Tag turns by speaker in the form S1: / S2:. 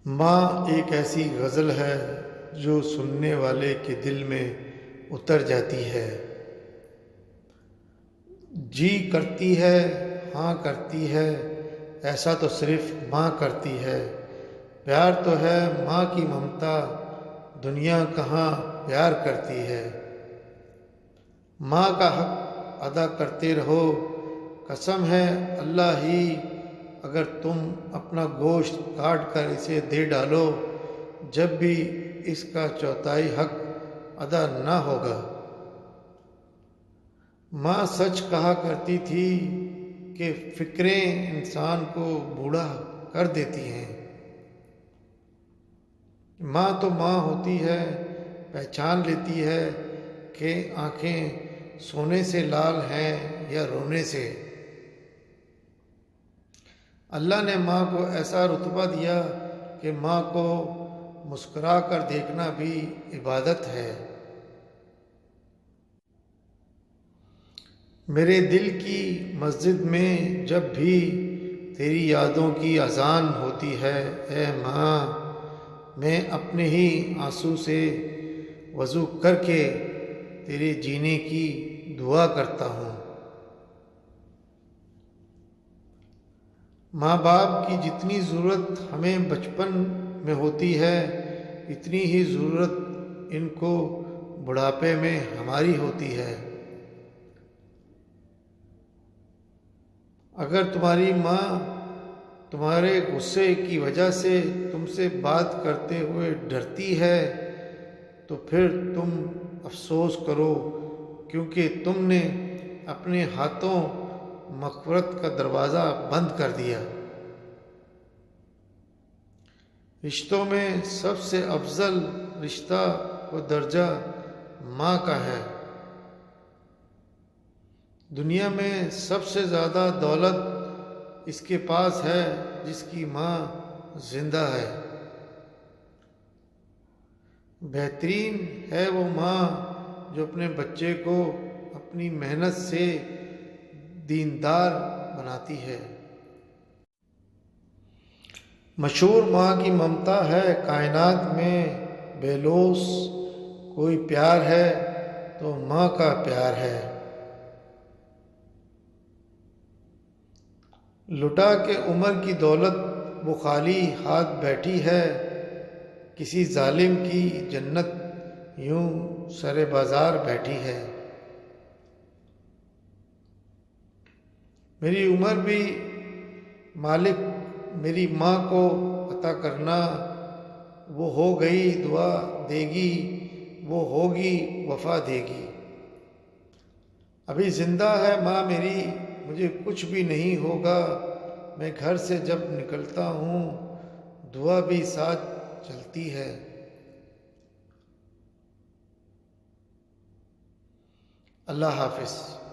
S1: ماں ایک ایسی غزل ہے جو سننے والے کے دل میں اتر جاتی ہے۔ جی کرتی ہے، ہاں کرتی ہے، ایسا تو صرف ماں کرتی ہے۔ پیار تو ہے ماں کی ممتا، دنیا کہاں پیار کرتی ہے۔ ماں کا حق ادا کرتے رہو، قسم ہے اللہ ہی، اگر تم اپنا گوشت کاٹ کر اسے دے ڈالو، جب بھی اس کا چوتھائی حق ادا نہ ہوگا۔ ماں سچ کہا کرتی تھی کہ فکریں انسان کو بوڑھا کر دیتی ہیں۔ ماں تو ماں ہوتی ہے، پہچان لیتی ہے کہ آنکھیں سونے سے لال ہیں یا رونے سے۔ اللہ نے ماں کو ایسا رتبہ دیا کہ ماں کو مسکرا کر دیکھنا بھی عبادت ہے۔ میرے دل کی مسجد میں جب بھی تیری یادوں کی اذان ہوتی ہے، اے ماں، میں اپنے ہی آنسو سے وضو کر کے تیرے جینے کی دعا کرتا ہوں۔ ماں باپ کی جتنی ضرورت ہمیں بچپن میں ہوتی ہے، اتنی ہی ضرورت ان کو بڑھاپے میں ہماری ہوتی ہے۔ اگر تمہاری ماں تمہارے غصے کی وجہ سے تم سے بات کرتے ہوئے ڈرتی ہے تو پھر تم افسوس کرو، کیونکہ تم نے اپنے ہاتھوں مغفرت کا دروازہ بند کر دیا۔ رشتوں میں سب سے افضل رشتہ و درجہ ماں کا ہے۔ دنیا میں سب سے زیادہ دولت اس کے پاس ہے جس کی ماں زندہ ہے۔ بہترین ہے وہ ماں جو اپنے بچے کو اپنی محنت سے دیندار بناتی ہے۔ مشہور ماں کی ممتا ہے کائنات میں بے لوث، کوئی پیار ہے تو ماں کا پیار ہے۔ لٹا کے عمر کی دولت وہ خالی ہاتھ بیٹھی ہے، کسی ظالم کی جنت یوں سر بازار بیٹھی ہے۔ میری عمر بھی مالک میری ماں کو عطا کرنا، وہ ہو گئی دعا دے گی، وہ ہوگی وفا دے گی۔ ابھی زندہ ہے ماں میری، مجھے کچھ بھی نہیں ہوگا، میں گھر سے جب نکلتا ہوں دعا بھی ساتھ چلتی ہے۔ اللہ حافظ۔